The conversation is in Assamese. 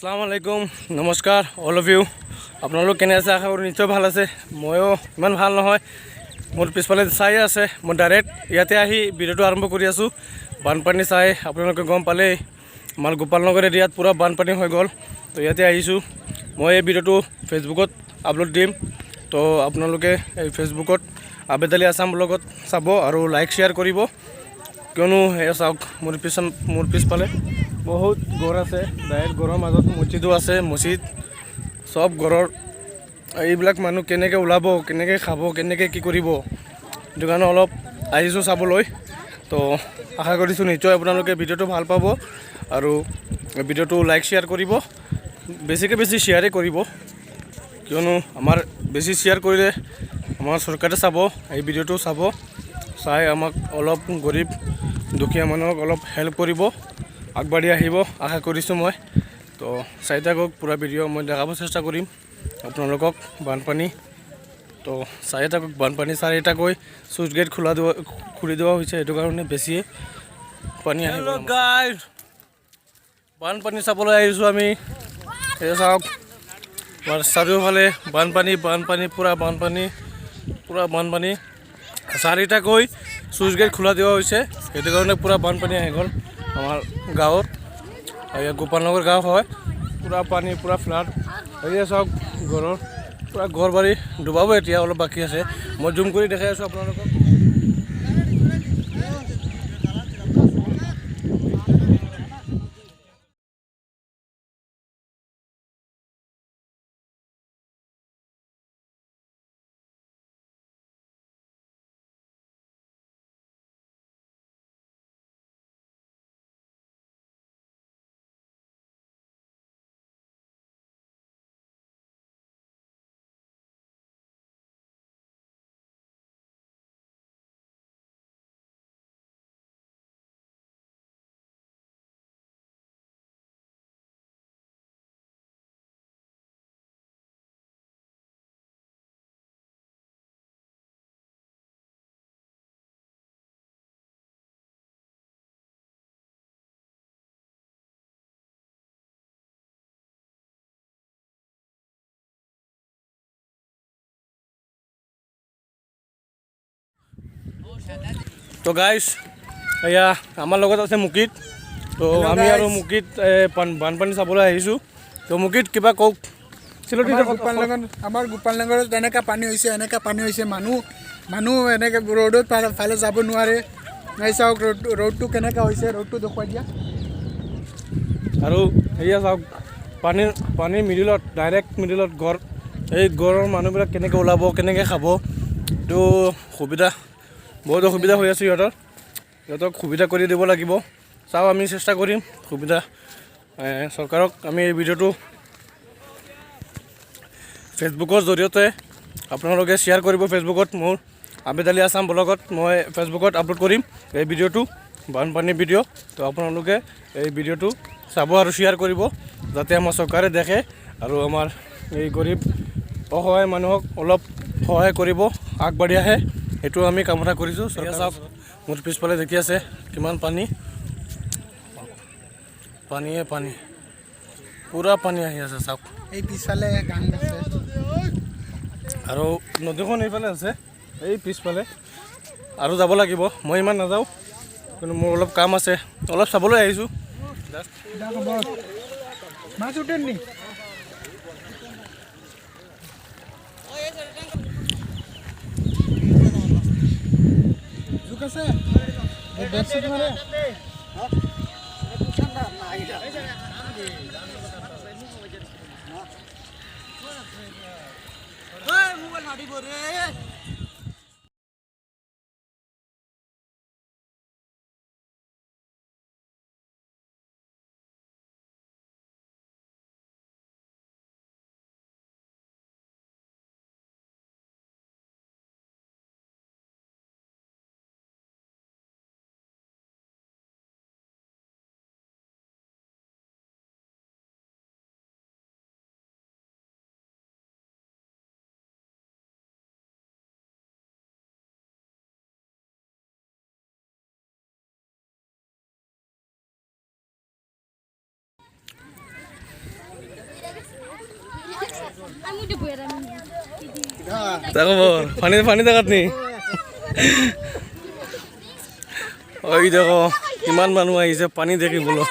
আসসালামু আলাইকুম নমস্কাৰ অল অফ ইউ আপোনালোক কেনে আছে আশা কৰোঁ নিশ্চয় ভাল আছে ময়ো ইমান ভাল নহয় মোৰ পিছফালে চাই আছে মই ডাইৰেক্ট ইয়াতে আহি ভিডিঅ'টো আৰম্ভ কৰি আছোঁ বানপানী চাই আপোনালোকে গম পালেই আমাৰ গোপালনগৰ এৰিয়াত পূৰা বানপানী হৈ গ'ল তো ইয়াতে আহিছোঁ মই এই ভিডিঅ'টো ফেচবুকত আপলোড দিম তো আপোনালোকে এই ফেচবুকত আবেদ আলী আছাম ব্লগত চাব আৰু লাইক শ্বেয়াৰ কৰিব কিয়নো এই চাওক মোৰ পিছফালে বহুত ঘৰ আছে ডাইৰেক্ট ঘৰৰ মাজত মছজিদো আছে মছজিদ সব ঘৰৰ এইবিলাক মানুহ কেনেকৈ ওলাব কেনেকৈ খাব কেনেকৈ কি কৰিব সেইটো কাৰণে অলপ আহিছোঁ চাবলৈ তো আশা কৰিছোঁ নিশ্চয় আপোনালোকে ভিডিঅ'টো ভাল পাব আৰু ভিডিঅ'টো লাইক শ্বেয়াৰ কৰিব বেছিকৈ বেছি শ্বেয়াৰে কৰিব কিয়নো আমাৰ বেছি শ্বেয়াৰ কৰিলে আমাৰ চৰকাৰে চাব এই ভিডিঅ'টো চাই আমাক অলপ গৰীব দুখীয়া মানুহক অলপ হেল্প কৰিব আগবাঢ়ি আহিব আশা কৰিছোঁ মই তো চাই থাকক পূৰা ভিডিঅ' মই দেখাব চেষ্টা কৰিম আপোনালোকক বানপানী তো চাই থাকক বানপানী চাৰিটাকৈ চুইচ গেট খুলি দিয়া হৈছে সেইটো কাৰণে বেছিয়ে পানী আহিব গাইজ বানপানী চাবলৈ আহিছোঁ আমি এই চাওক চাৰিওফালে বানপানী পূৰা বানপানী চাৰিটাকৈ চুইচ গেট খোলা দিয়া হৈছে সেইটো কাৰণে পূৰা বানপানী আহি গ'ল আমাৰ গাঁৱত গোপালনগৰ গাঁও হয় পূৰা পানী পূৰা ফ্লাড এই চাওক ঘৰৰ পূৰা ঘৰ বাৰী ডুবাব এতিয়া অলপ বাকী আছে মই জুম কৰি দেখাই আছোঁ আপোনালোকক তো গাইজ এয়া আমাৰ লগত আছে মুকিত তো আমি আৰু মুকিত বানপানী চাবলৈ আহিছোঁ তো মুকিত কিবা কওক আমাৰ গোপালনগৰত এনেকুৱা পানী হৈছে মানুহ এনেকৈ ৰ'দত ফালে যাব নোৱাৰে এই চাওক ৰ'দটো কেনেকুৱা হৈছে ৰ'দটো দেখুৱাই দিয়া আৰু এয়া চাওক পানীৰ মিডিলত ডাইৰেক্ট মিডিলত ঘৰ এই ঘৰৰ মানুহবিলাক কেনেকৈ ওলাব কেনেকৈ খাব এইটো বহুত অসুবিধা হৈ আছে সিহঁতক সুবিধা কৰি দিব লাগিব চাওঁ আমি চেষ্টা কৰিম সুবিধা চৰকাৰক আমি এই ভিডিঅ'টো ফেচবুকৰ জৰিয়তে আপোনালোকে শ্বেয়াৰ কৰিব ফেচবুকত মোৰ আবেদ আলী আছাম ব্লগত মই ফেচবুকত আপলোড কৰিম এই ভিডিঅ'টো বানপানীৰ ভিডিঅ' তো আপোনালোকে এই ভিডিঅ'টো চাব আৰু শ্বেয়াৰ কৰিব যাতে আমাৰ চৰকাৰে দেখে আৰু আমাৰ এই গৰীব অসহায় মানুহক অলপ সহায় কৰিব আগবাঢ়ি আহে সেইটো আমি কামনা কৰিছোঁ চৰকাৰ চাওক মোৰ পিছফালে দেখি আছে কিমান পানী পূৰা পানী আহি আছে চাওক এই পিছফালে গান আছে আৰু নদীখন এইফালে আছে এই পিছফালে আৰু যাব লাগিব মই ইমান নাযাওঁ কিন্তু মোৰ অলপ কাম আছে অলপ চাবলৈ আহিছোঁ মাছ উঠেন নি জোক আছে মোবাইল মাৰিব ৰে তাকো বল পানি পানি দেখাত নি ওই দেখো কিমান মানুহ আহিছে পানী দেখিবলৈ